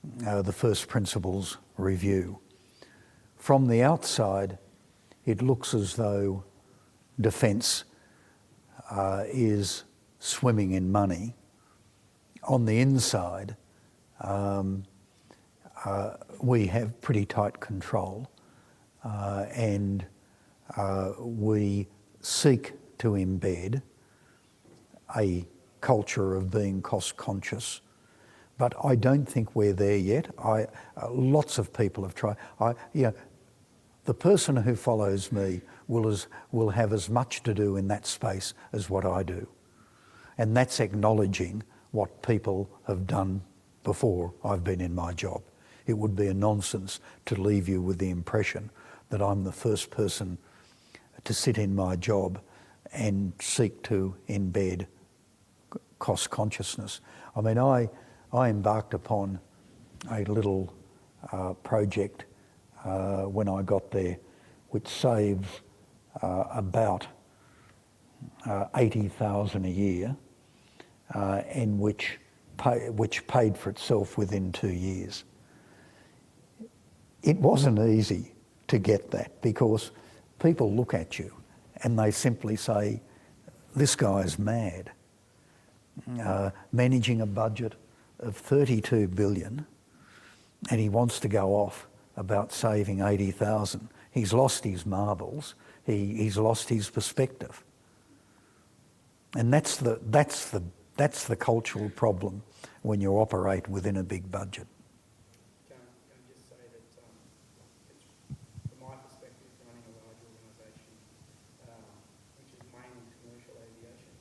the first principles review. From the outside, it looks as though defence is swimming in money. On the inside, we have pretty tight control, and we seek to embed a culture of being cost conscious, but I don't think we're there yet. Lots of people have tried. The person who follows me will have as much to do in that space as what I do, and that's acknowledging what people have done before I've been in my job. It would be a nonsense to leave you with the impression that I'm the first person to sit in my job and seek to embed cost consciousness. I mean, I embarked upon a little project when I got there, which saves about 80,000 a year, and which paid for itself within 2 years. It wasn't easy to get that because people look at you and they simply say, this guy's mad. Managing a budget of 32 billion and he wants to go off about saving 80,000. He's lost his marbles. He's lost his perspective. And that's the cultural problem when you operate within a big budget. Can I just say that from my perspective, running a large organisation, which is mainly commercial aviation,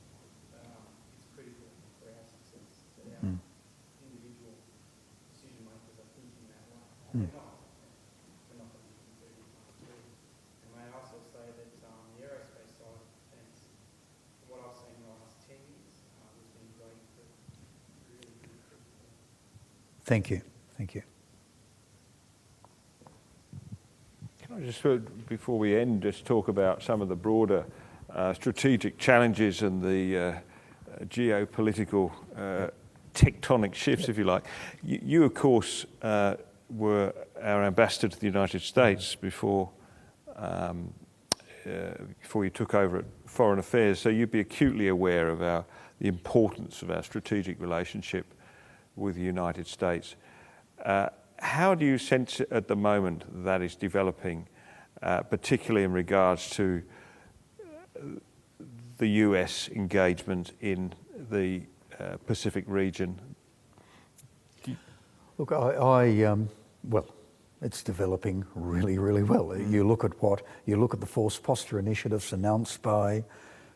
is critical for our success. That our individual decision makers are thinking that way. We're not going to be completely too. And may I also say that the aerospace side of defence, what I've seen in the last 10 years, has been great for really good people. Thank you. Thank you. Can I just, before we end, just talk about some of the broader strategic challenges and the geopolitical tectonic shifts, if you like. You of course, were our ambassador to the United States before you took over at Foreign Affairs, so you'd be acutely aware of the importance of our strategic relationship with the United States. How do you sense at the moment that is developing, particularly in regards to the US engagement in the Pacific region? Look, well, it's developing really, really well. You look at the Force Posture initiatives announced by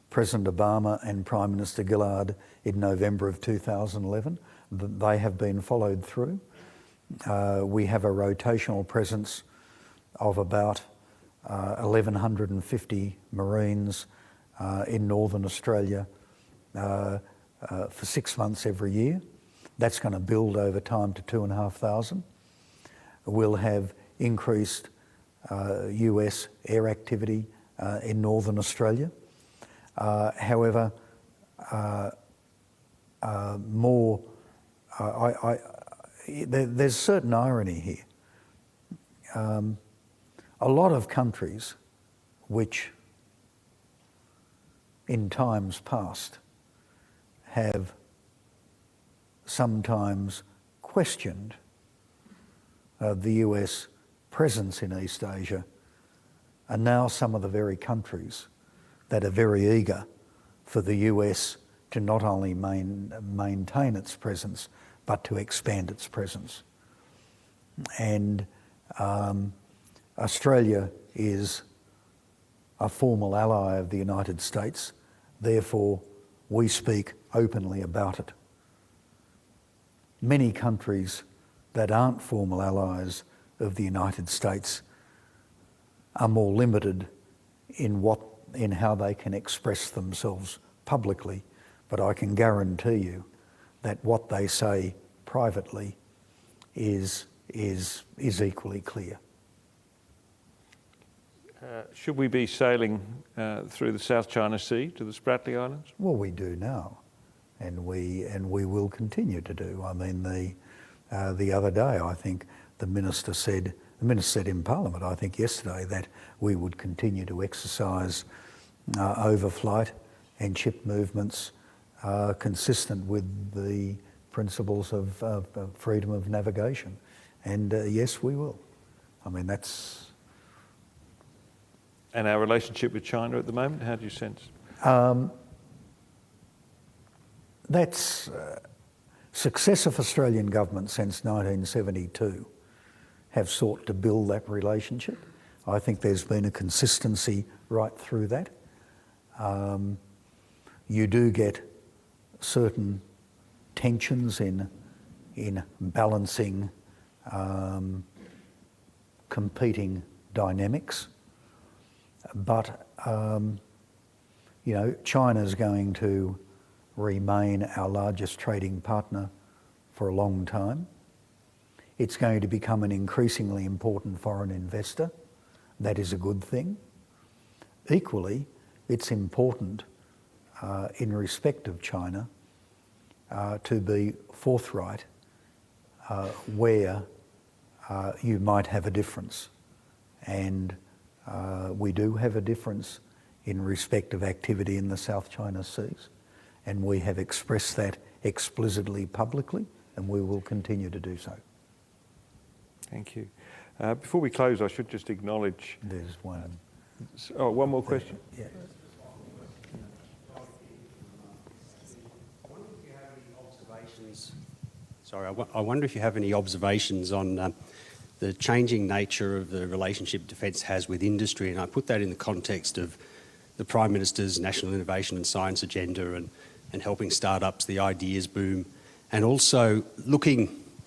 President Obama and Prime Minister Gillard in November of 2011. They have been followed through. We have a rotational presence of about 1,150 Marines in Northern Australia for 6 months every year. That's going to build over time to 2,500. We'll have increased US air activity in Northern Australia. However, there's certain irony here. A lot of countries which in times past have sometimes questioned the US presence in East Asia are now some of the very countries that are very eager for the US to not only maintain its presence, but to expand its presence. And Australia is a formal ally of the United States, therefore we speak openly about it. Many countries that aren't formal allies of the United States are more limited in how they can express themselves publicly, but I can guarantee you that what they say privately is equally clear. Should we be sailing through the South China Sea to the Spratly Islands? Well, we do now, and we will continue to do. I mean, the other day. I think the minister said in Parliament, I think yesterday, that we would continue to exercise overflight and ship movements consistent with the principles of freedom of navigation. And yes, we will. I mean, that's... And our relationship with China at the moment, how do you sense? That's successive Australian governments since 1972 have sought to build that relationship. I think there's been a consistency right through that. You do get certain tensions in balancing competing dynamics, but you know, China's going to remain our largest trading partner for a long time. It's going to become an increasingly important foreign investor. That is a good thing. Equally, it's important in respect of China to be forthright where you might have a difference. And we do have a difference in respect of activity in the South China Seas, and we have expressed that explicitly publicly, and we will continue to do so. Thank you. Before we close, I should just acknowledge... There's one. Oh, one more question? Yeah. I wonder if you have any observations on the changing nature of the relationship Defence has with industry, and I put that in the context of the Prime Minister's National Innovation and Science agenda and helping startups, the ideas boom, and also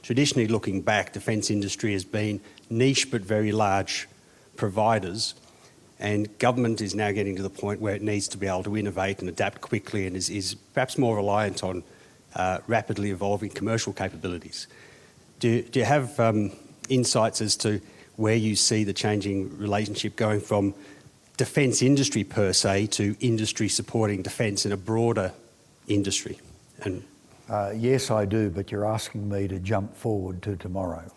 traditionally looking back, defence industry has been niche but very large providers, and government is now getting to the point where it needs to be able to innovate and adapt quickly and is perhaps more reliant on rapidly evolving commercial capabilities. Do you have insights as to where you see the changing relationship going from defence industry per se to industry supporting defence in a broader industry? And yes, I do, but you're asking me to jump forward to tomorrow.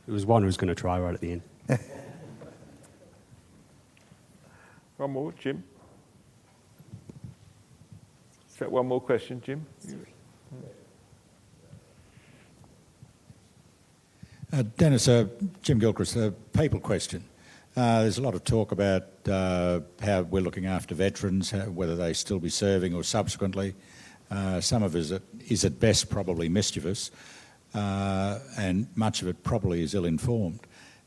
There was one who was going to try right at the end. One more, Jim. Is that one more question, Jim? Dennis, Jim Gilchrist, a people question. There's a lot of talk about how we're looking after veterans, whether they still be serving or subsequently. Some of it is at best probably mischievous, and much of it probably is ill-informed.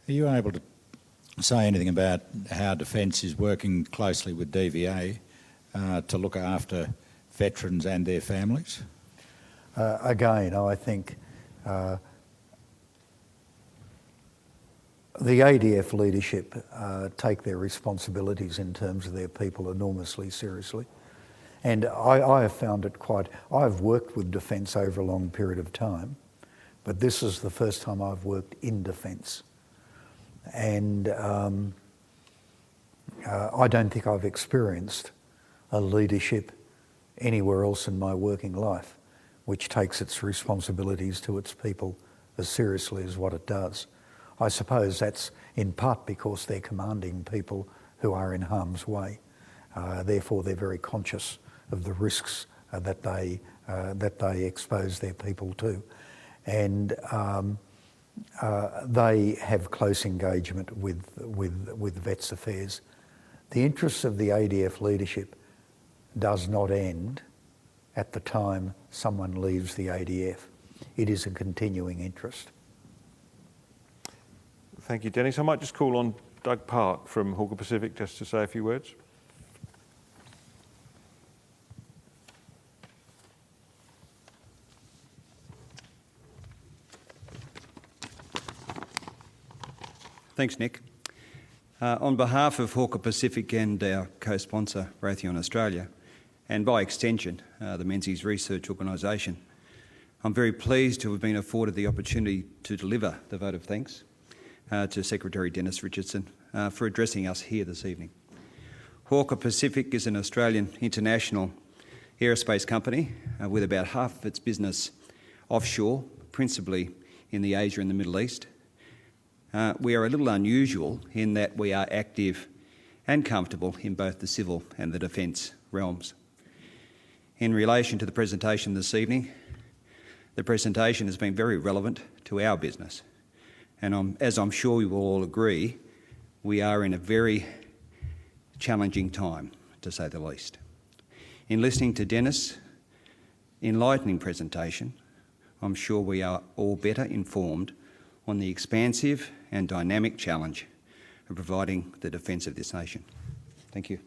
Are you able to say anything about how Defence is working closely with DVA to look after veterans and their families? Again, I think the ADF leadership take their responsibilities in terms of their people enormously seriously. And I have found it I've worked with Defence over a long period of time, but this is the first time I've worked in Defence. And I don't think I've experienced a leadership anywhere else in my working life which takes its responsibilities to its people as seriously as what it does. I suppose that's in part because they're commanding people who are in harm's way. Therefore, they're very conscious of the risks that they expose their people to. And they have close engagement with Vets Affairs. The interests of the ADF leadership does not end at the time someone leaves the ADF. It is a continuing interest. Thank you, Dennis. I might just call on Doug Park from Hawker Pacific just to say a few words. Thanks, Nick. On behalf of Hawker Pacific and our co-sponsor, Raytheon Australia, and by extension, the Menzies Research Organisation, I'm very pleased to have been afforded the opportunity to deliver the vote of thanks to Secretary Dennis Richardson for addressing us here this evening. Hawker Pacific is an Australian international aerospace company with about half of its business offshore, principally in the Asia and the Middle East. We are a little unusual in that we are active and comfortable in both the civil and the defence realms. In relation to the presentation this evening, the presentation has been very relevant to our business, and as I'm sure we will all agree, we are in a very challenging time, to say the least. In listening to Dennis' enlightening presentation, I'm sure we are all better informed on the expansive and dynamic challenge of providing the defence of this nation. Thank you.